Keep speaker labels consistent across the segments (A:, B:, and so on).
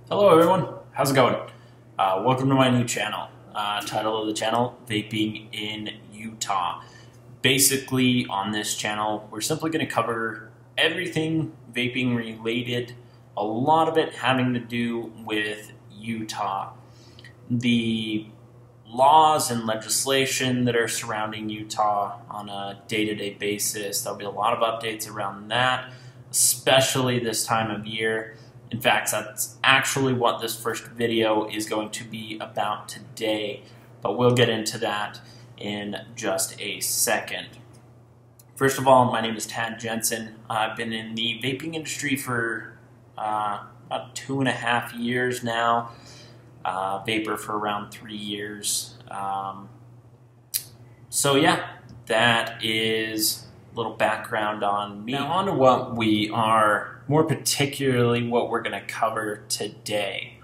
A: Hello everyone, how's it going? Welcome to my new channel. Title of the channel, Vaping in Utah. Basically on this channel, we're simply going to cover everything vaping related, a lot of it having to do with Utah. The laws and legislation that are surrounding Utah on a day-to-day basis. There'll be a lot of updates around that, especially this time of year. In fact, that's actually what this first video is going to be about today, but we'll get into that in just a second. First of all, my name is Tad Jensen. I've been in the vaping industry for about 2.5 years now, vapor for around 3 years. So yeah, that is a little background on me. Now on to what we are, more particularly what we're going to cover today.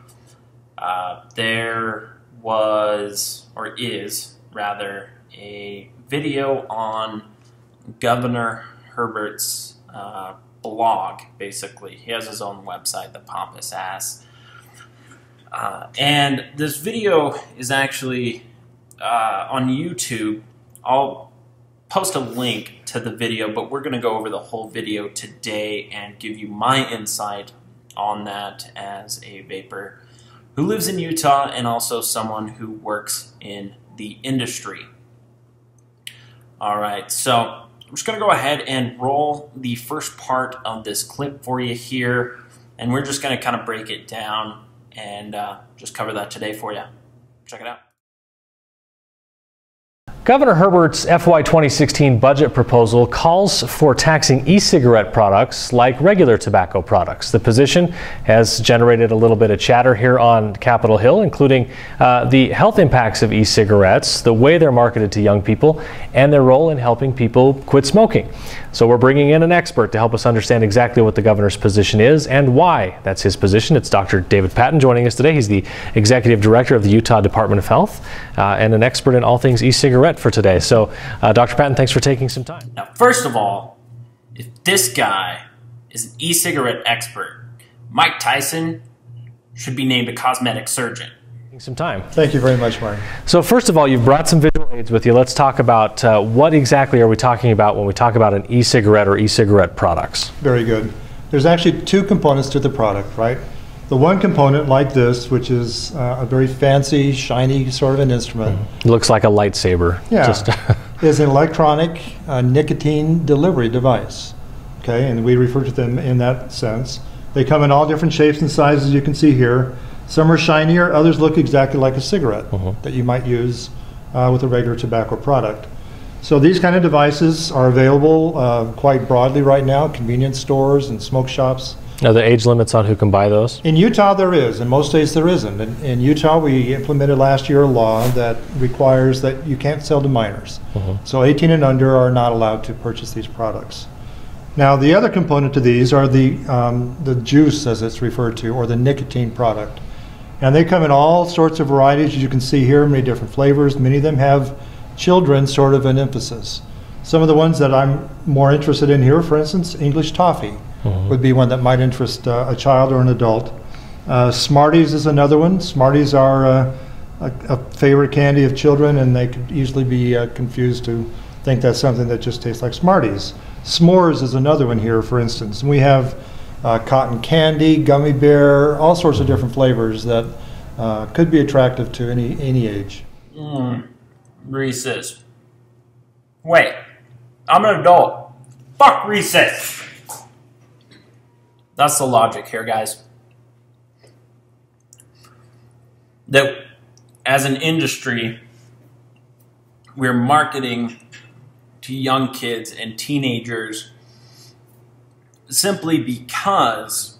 A: There was, or is rather, a video on Governor Herbert's blog, basically. He has his own website, The Pompous Ass. And this video is actually on YouTube. I'll post a link to the video, but we're going to go over the whole video today and give you my insight on that as a vapor who lives in Utah and also someone who works in the industry. Alright, so I'm just going to go ahead and roll the first part of this clip for you here, and we're just going to kind of break it down and just cover that today for you. Check it out.
B: Governor Herbert's FY 2016 budget proposal calls for taxing e-cigarette products like regular tobacco products. The position has generated a little bit of chatter here on Capitol Hill, including the health impacts of e-cigarettes, the way they're marketed to young people, and their role in helping people quit smoking. So we're bringing in an expert to help us understand exactly what the governor's position is and why that's his position. It's Dr. David Patton joining us today. He's the Executive Director of the Utah Department of Health and an expert in all things e-cigarette for today. So, Dr. Patton, thanks for taking some time.
A: Now, first of all, if this guy is an e-cigarette expert, Mike Tyson should be named a cosmetic surgeon.
B: Some time.
C: Thank you very much, Mark.
B: So first of all, you've brought some visual aids with you. Let's talk about what exactly are we talking about when we talk about an e-cigarette or e-cigarette products.
C: Very good. There's actually two components to the product, right? The one component, like this, which is a very fancy, shiny sort of an instrument.
B: It looks like a lightsaber.
C: Yeah, is an electronic nicotine delivery device. Okay, and we refer to them in that sense. They come in all different shapes and sizes, you can see here. Some are shinier, others look exactly like a cigarette that you might use with a regular tobacco product. So these kind of devices are available quite broadly right now, convenience stores and smoke shops.
B: Are there age limits on who can buy those?
C: In Utah there is, in most states there isn't. In Utah we implemented last year a law that requires that you can't sell to minors. So 18 and under are not allowed to purchase these products. Now the other component to these are the juice, as it's referred to, or the nicotine product. And they come in all sorts of varieties, as you can see here, many different flavors. Many of them have children sort of an emphasis. Some of the ones that I'm more interested in here, for instance, English toffee would be one that might interest a child or an adult. Smarties is another one. Smarties are a favorite candy of children, and they could easily be confused to think that's something that just tastes like Smarties. S'mores is another one here, for instance. And we have cotton candy, gummy bear, all sorts of different flavors that could be attractive to any age.
A: Reese's. Wait, I'm an adult. Fuck Reese's. That's the logic here, guys. That as an industry, we're marketing to young kids and teenagers simply because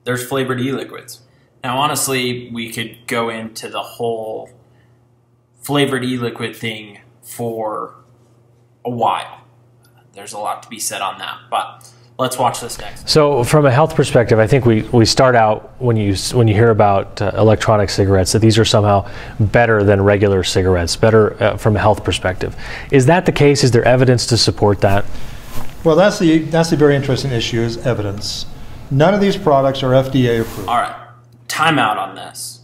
A: there's flavored e-liquids. Now, honestly, we could go into the whole flavored e-liquid thing for a while. There's a lot to be said on that, but let's watch this next.
B: So from a health perspective, I think we start out when you hear about electronic cigarettes that these are somehow better than regular cigarettes, better from a health perspective. Is that the case? Is there evidence to support that?
C: Well, that's the very interesting issue, is evidence. None of these products are FDA approved.
A: All right, time out on this.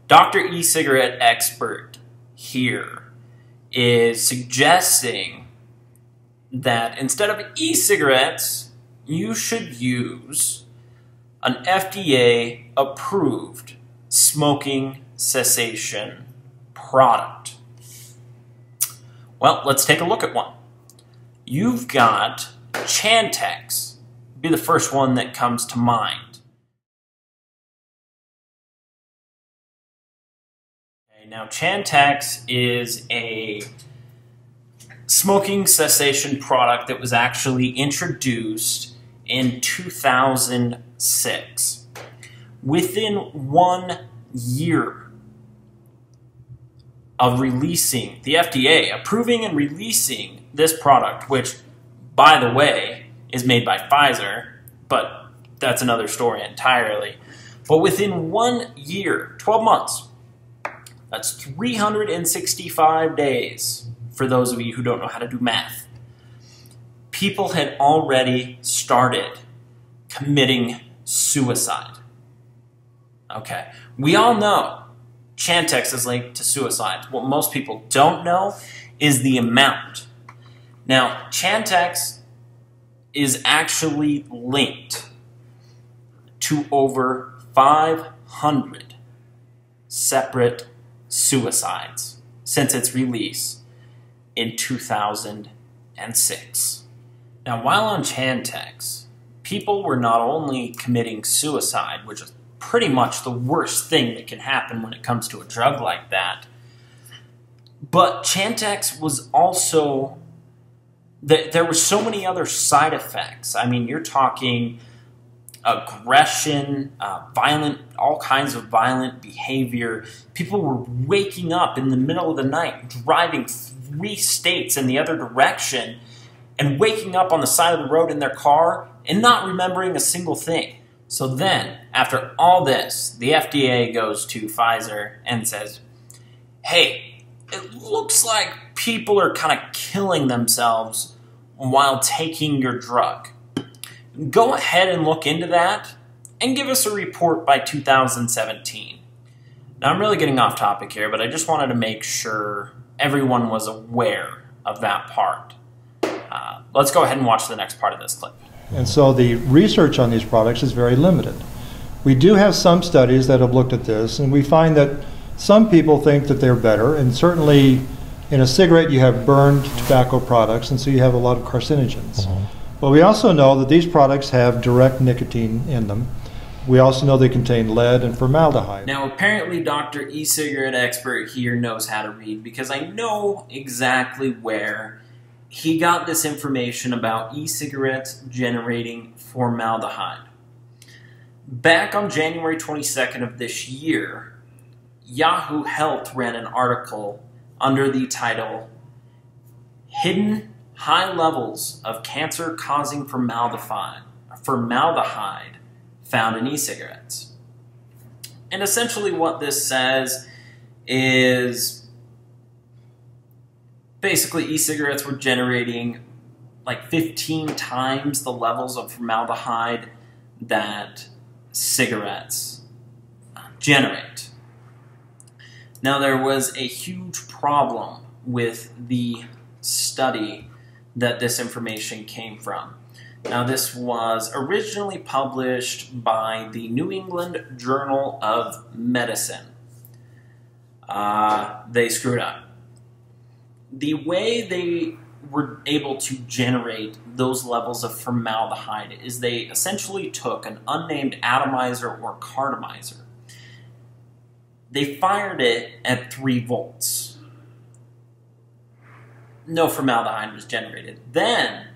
A: Dr. E-cigarette expert here is suggesting that instead of e-cigarettes, you should use an FDA approved smoking cessation product. Well, let's take a look at one. You've got Chantix, be the first one that comes to mind. Okay, now Chantix is a smoking cessation product that was actually introduced in 2006. Within 1 year of releasing, the FDA approving and releasing this product, which, by the way, is made by Pfizer, but that's another story entirely. But within 1 year, 12 months, that's 365 days, for those of you who don't know how to do math, people had already started committing suicide. Okay, we all know Chantix is linked to suicide. What most people don't know is the amount. Now, Chantix is actually linked to over 500 separate suicides since its release in 2006. Now, while on Chantix, people were not only committing suicide, which is pretty much the worst thing that can happen when it comes to a drug like that, but Chantix was also, there were so many other side effects. I mean, you're talking aggression, violent, all kinds of violent behavior. People were waking up in the middle of the night, driving 3 states in the other direction, and waking up on the side of the road in their car and not remembering a single thing. So then, after all this, the FDA goes to Pfizer and says, hey, it looks like people are kind of killing themselves while taking your drug. Go ahead and look into that and give us a report by 2017. Now, I'm really getting off topic here, but I just wanted to make sure everyone was aware of that part. Let's go ahead and watch the next part of this clip.
C: And so the research on these products is very limited. We do have some studies that have looked at this, and we find that some people think that they're better, and certainly in a cigarette you have burned tobacco products, and so you have a lot of carcinogens. But we also know that these products have direct nicotine in them. We also know they contain lead and formaldehyde.
A: Now, apparently Dr. E-cigarette expert here knows how to read, because I know exactly where he got this information about e-cigarettes generating formaldehyde. Back on January 22nd of this year, Yahoo Health ran an article under the title, Hidden High Levels of Cancer-Causing Formaldehyde Found in E-Cigarettes. And essentially what this says is basically e-cigarettes were generating like 15 times the levels of formaldehyde that cigarettes generate. Now, there was a huge problem with the study that this information came from. Now, this was originally published by the New England Journal of Medicine. They screwed up. The way they were able to generate those levels of formaldehyde is they essentially took an unnamed atomizer or cartomizer. They fired it at 3 volts. No formaldehyde was generated. Then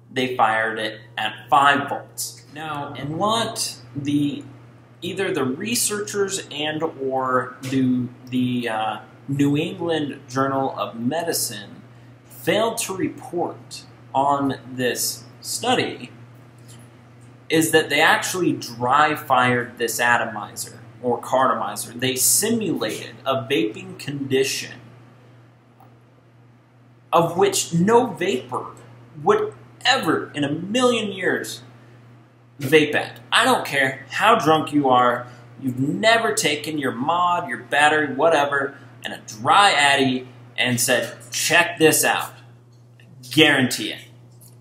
A: they fired it at 5 volts. Now, and what either the researchers and or the New England Journal of Medicine failed to report on this study is that they actually dry fired this atomizer or cartomizer. They simulated a vaping condition of which no vapor would ever in a million years vape ad. I don't care how drunk you are, you've never taken your mod, your battery, whatever, and a dry addy and said, check this out. Guarantee it.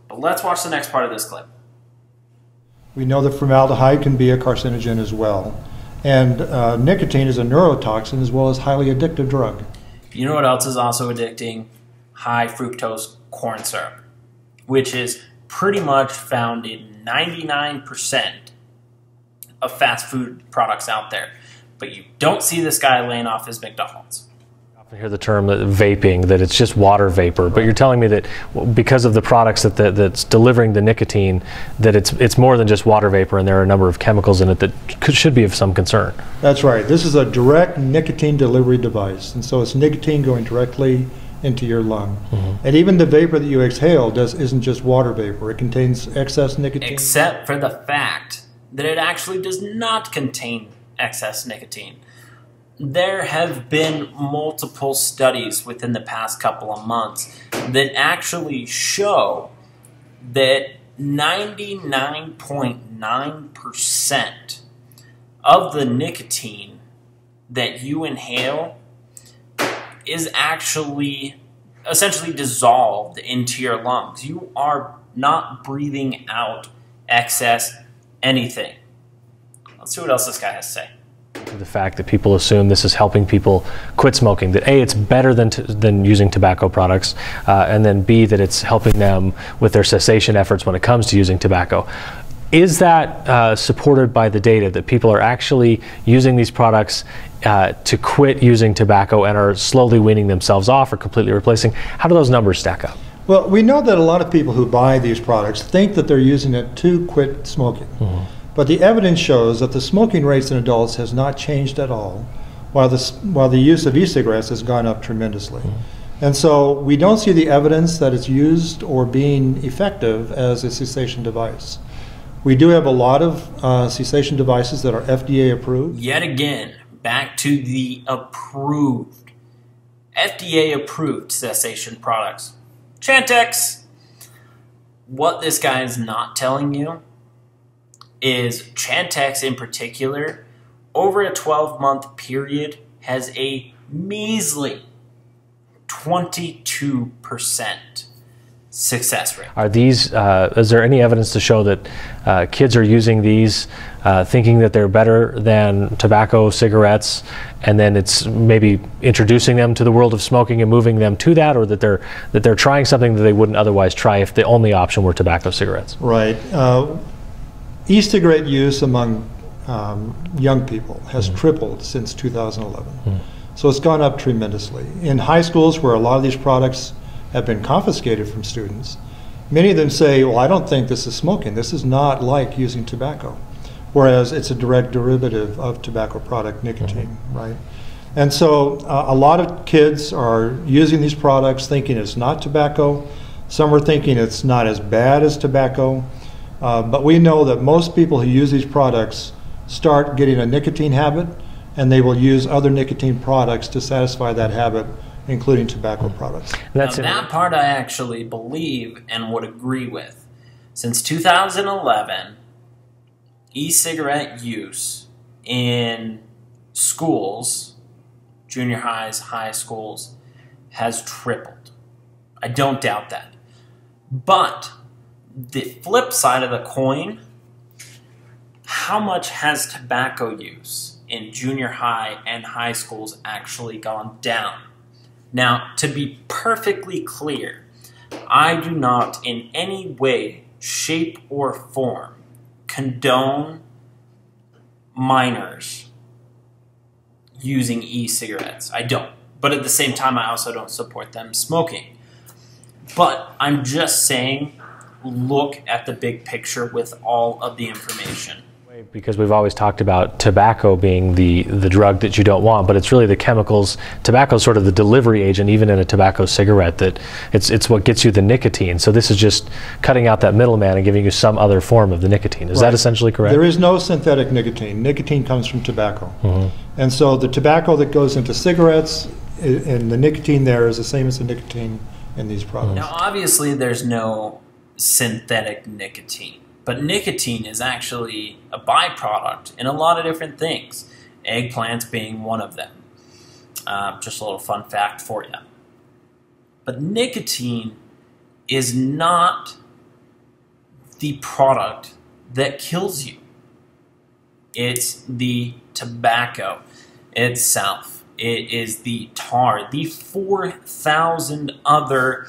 A: But let's watch the next part of this clip.
C: We know that formaldehyde can be a carcinogen as well. And nicotine is a neurotoxin as well as highly addictive drug.
A: You know what else is also addicting? High fructose corn syrup, which is pretty much found in 99% of fast food products out there. But you don't see this guy laying off his McDonald's.
B: I hear the term vaping, that it's just water vapor, but you're telling me that because of the products that's delivering the nicotine, that it's more than just water vapor, and there are a number of chemicals in it that should be of some concern.
C: That's right. This is a direct nicotine delivery device, and so it's nicotine going directly into your lung. Mm-hmm. And even the vapor that you exhale isn't just water vapor. It contains excess nicotine.
A: Except for the fact that it actually does not contain excess nicotine. There have been multiple studies within the past couple of months that actually show that 99.9% of the nicotine that you inhale is actually essentially dissolved into your lungs. You are not breathing out excess anything. Let's see what else this guy has to say.
B: The fact that people assume this is helping people quit smoking, that A, it's better than using tobacco products, and then B, that it's helping them with their cessation efforts when it comes to using tobacco. Is that supported by the data that people are actually using these products to quit using tobacco and are slowly weaning themselves off or completely replacing? How do those numbers stack up?
C: Well, we know that a lot of people who buy these products think that they're using it to quit smoking. Mm-hmm. But the evidence shows that the smoking rates in adults has not changed at all, while the use of e-cigarettes has gone up tremendously. Mm-hmm. And so we don't see the evidence that it's used or being effective as a cessation device. We do have a lot of cessation devices that are FDA approved.
A: Yet again, back to the approved, FDA approved cessation products. Chantix, what this guy is not telling you is Chantix in particular, over a 12-month period, has a measly 22% success rate.
B: Are these, is there any evidence to show that kids are using these thinking that they're better than tobacco, cigarettes, and then it's maybe introducing them to the world of smoking and moving them to that, or that they're trying something that they wouldn't otherwise try if the only option were tobacco, cigarettes?
C: Right. E-cigarette use among young people has tripled since 2011. So it's gone up tremendously. In high schools where a lot of these products have been confiscated from students, many of them say, well, I don't think this is smoking. This is not like using tobacco. Whereas it's a direct derivative of tobacco product, nicotine, right? And so a lot of kids are using these products thinking it's not tobacco. Some are thinking it's not as bad as tobacco. But we know that most people who use these products start getting a nicotine habit, and they will use other nicotine products to satisfy that habit, including tobacco products.
A: Now, that part I actually believe and would agree with. Since 2011, e-cigarette use in schools, junior highs, high schools, has tripled. I don't doubt that. But the flip side of the coin, how much has tobacco use in junior high and high schools actually gone down? Now, to be perfectly clear, I do not in any way, shape, or form condone minors using e-cigarettes. I don't. But at the same time, I also don't support them smoking. But I'm just saying, look at the big picture with all of the information.
B: Because we've always talked about tobacco being the drug that you don't want, but it's really the chemicals. Tobacco is sort of the delivery agent, even in a tobacco cigarette, that it's what gets you the nicotine. So this is just cutting out that middleman and giving you some other form of the nicotine. Is that essentially correct?
C: There is no synthetic nicotine. Nicotine comes from tobacco. Mm-hmm. And so the tobacco that goes into cigarettes and the nicotine there is the same as the nicotine in these products.
A: Now, obviously, there's no synthetic nicotine. But nicotine is actually a byproduct in a lot of different things, eggplants being one of them. Just a little fun fact for you. But nicotine is not the product that kills you. It's the tobacco itself. It is the tar, the 4,000 other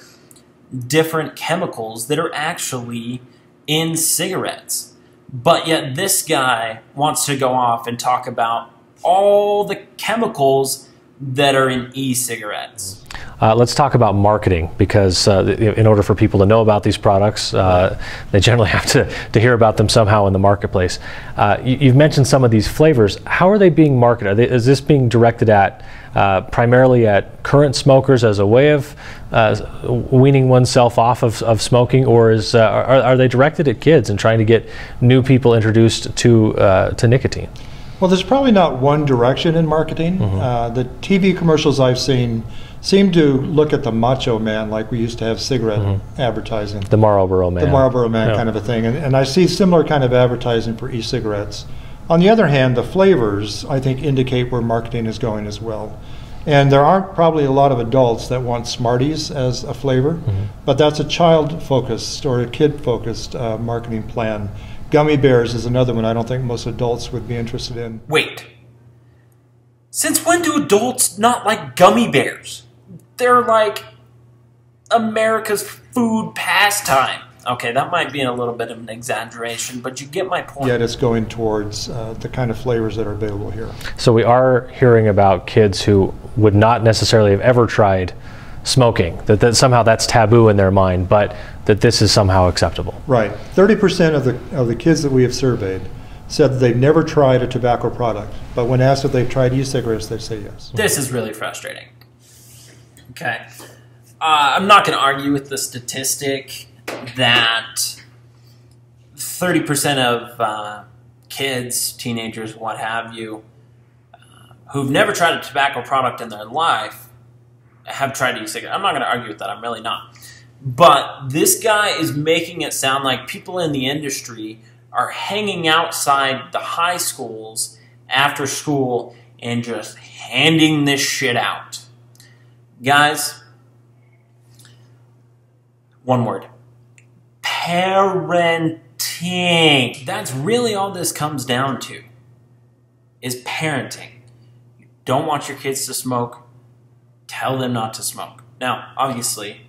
A: different chemicals that are actually in cigarettes. But yet this guy wants to go off and talk about all the chemicals that are in e-cigarettes.
B: Let's talk about marketing, because in order for people to know about these products, they generally have to hear about them somehow in the marketplace. You've mentioned some of these flavors. How are they being marketed? Is this being directed at primarily at current smokers as a way of weaning oneself off of smoking, or are they directed at kids and trying to get new people introduced to nicotine?
C: Well, there's probably not one direction in marketing. The TV commercials I've seen seem to look at the macho man like we used to have cigarette advertising.
B: The Marlboro Man.
C: The Marlboro Man kind of a thing. And I see similar kind of advertising for e-cigarettes. On the other hand, the flavors, I think, indicate where marketing is going as well. And there aren't probably a lot of adults that want Smarties as a flavor, but that's a child-focused or a kid-focused marketing plan. Gummy bears is another one I don't think most adults would be interested in.
A: Wait. Since when do adults not like gummy bears? They're like America's food pastime. Okay, that might be a little bit of an exaggeration, but you get my point.
C: Yet it's going towards the kind of flavors that are available here.
B: So we are hearing about kids who would not necessarily have ever tried smoking, that somehow that's taboo in their mind, but that this is somehow acceptable.
C: Right. 30% of the kids that we have surveyed said that they've never tried a tobacco product, but when asked if they've tried e-cigarettes, they say yes.
A: This is really frustrating. Okay. I'm not going to argue with the statistic that 30% of kids, teenagers, what have you, who've never tried a tobacco product in their life have tried e-cigarettes. I'm not going to argue with that. I'm really not. But this guy is making it sound like people in the industry are hanging outside the high schools after school and just handing this shit out. Guys, one word. Parenting. That's really all this comes down to, is parenting. You don't want your kids to smoke, tell them not to smoke. Now, obviously,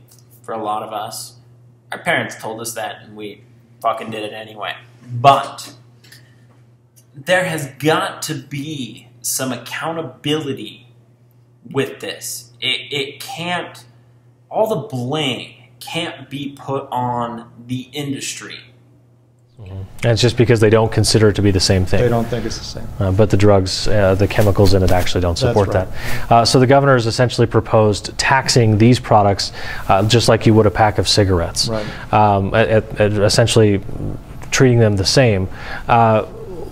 A: for a lot of us, our parents told us that and we fucking did it anyway. But there has got to be some accountability with this. It can't, all the blame can't be put on the industry.
B: And it's just because they don't consider it to be the same thing.
C: They don't think it's the same.
B: But the drugs, the chemicals in it actually don't support
C: That's right.
B: that. So the governor has essentially proposed taxing these products just like you would a pack of cigarettes.
C: Right.
B: Essentially treating them the same.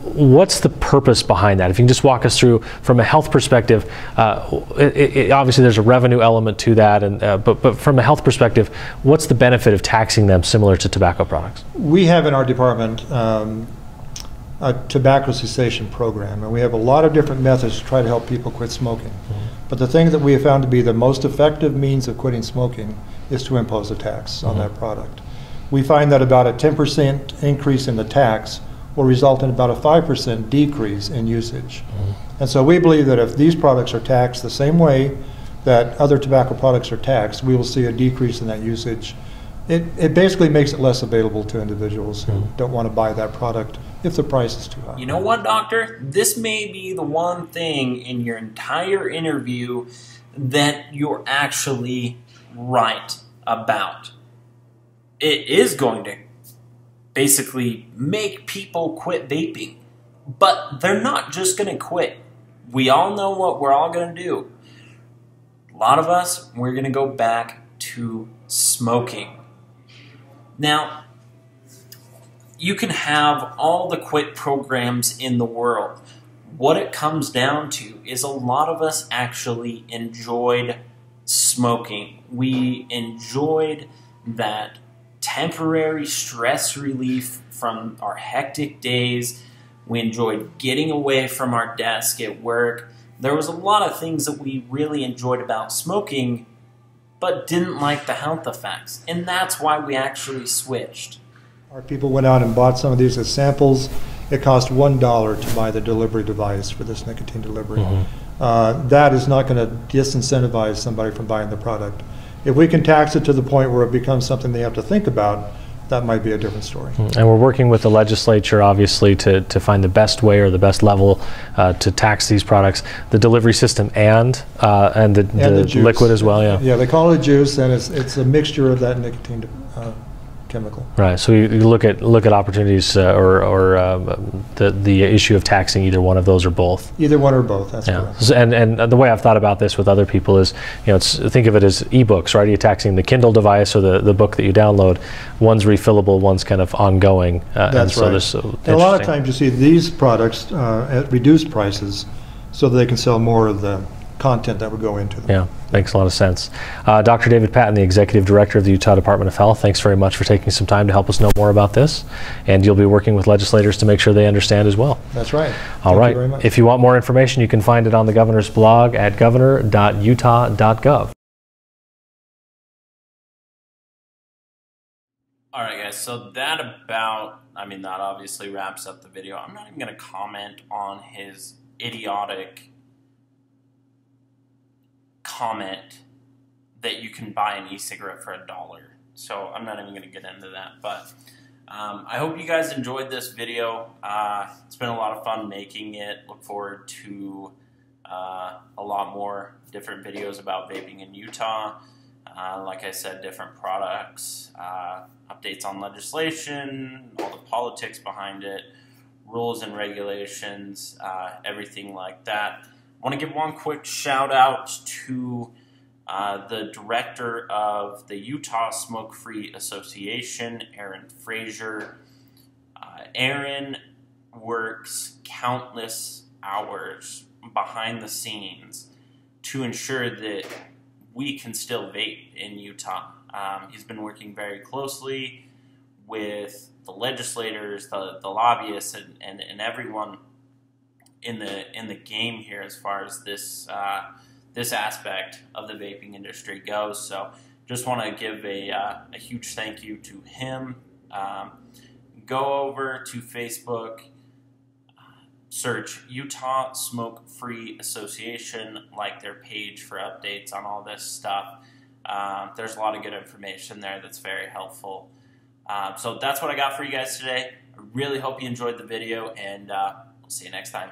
B: What's the purpose behind that? If you can just walk us through from a health perspective, obviously there's a revenue element to that, and but from a health perspective, what's the benefit of taxing them similar to tobacco products?
C: We have in our department a tobacco cessation program, and we have a lot of different methods to try to help people quit smoking. But the thing that we have found to be the most effective means of quitting smoking is to impose a tax on that product. We find that about a 10% increase in the tax will result in about a 5% decrease in usage. And so we believe that if these products are taxed the same way that other tobacco products are taxed, we will see a decrease in that usage. It basically makes it less available to individuals who don't want to buy that product if the price is too high.
A: You know what, doctor? This may be the one thing in your entire interview that you're actually right about. It is going to basically make people quit vaping, but they're not just going to quit. We all know what we're all going to do. A lot of us, we're going to go back to smoking. Now, you can have all the quit programs in the world. What it comes down to is a lot of us actually enjoyed smoking. We enjoyed that temporary stress relief from our hectic days. We enjoyed getting away from our desk at work. There was a lot of things that we really enjoyed about smoking, but didn't like the health effects. And that's why we actually switched.
C: Our people went out and bought some of these as samples. It cost $1 to buy the delivery device for this nicotine delivery. That is not going to disincentivize somebody from buying the product. If we can tax it to the point where it becomes something they have to think about, that might be a different story.
B: And we're working with the legislature, obviously, to find the best way or the best level to tax these products, the delivery system and the liquid as well. Yeah.
C: Yeah, they call it juice, and it's a mixture of that nicotine chemical.
B: Right. So you look at opportunities or the issue of taxing either one of those or both.
C: Either one or both. That's correct.
B: So, and the way I've thought about this with other people is, think of it as ebooks, right? You're taxing the Kindle device or the book that you download. One's refillable, one's kind of ongoing.
C: That's right. And a lot of times you see these products at reduced prices, so that they can sell more of the content that would go into them.
B: Yeah, makes a lot of sense. Dr. David Patton, the Executive Director of the Utah Department of Health, thanks very much for taking some time to help us know more about this. And you'll be working with legislators to make sure they understand as well.
C: That's right.
B: All right.
C: Thank you very much.
B: If you want more information, you can find it on the governor's blog at governor.utah.gov.
A: All right, guys, so that obviously wraps up the video. I'm not even going to comment on his idiotic comment that you can buy an e-cigarette for $1. So I'm not even going to get into that. But I hope you guys enjoyed this video. It's been a lot of fun making it. Look forward to a lot more different videos about vaping in Utah. Like I said, different products, updates on legislation, all the politics behind it, rules and regulations, everything like that. I want to give one quick shout out to the director of the Utah Smoke-Free Association, Aaron Frazier. Aaron works countless hours behind the scenes to ensure that we can still vape in Utah. He's been working very closely with the legislators, the lobbyists, and everyone in the game here as far as this this aspect of the vaping industry goes. So just want to give a huge thank you to him. Go over to Facebook, search Utah Smoke-Free Association, like their page for updates on all this stuff. There's a lot of good information there that's very helpful. So that's what I got for you guys today. I really hope you enjoyed the video, and we'll see you next time.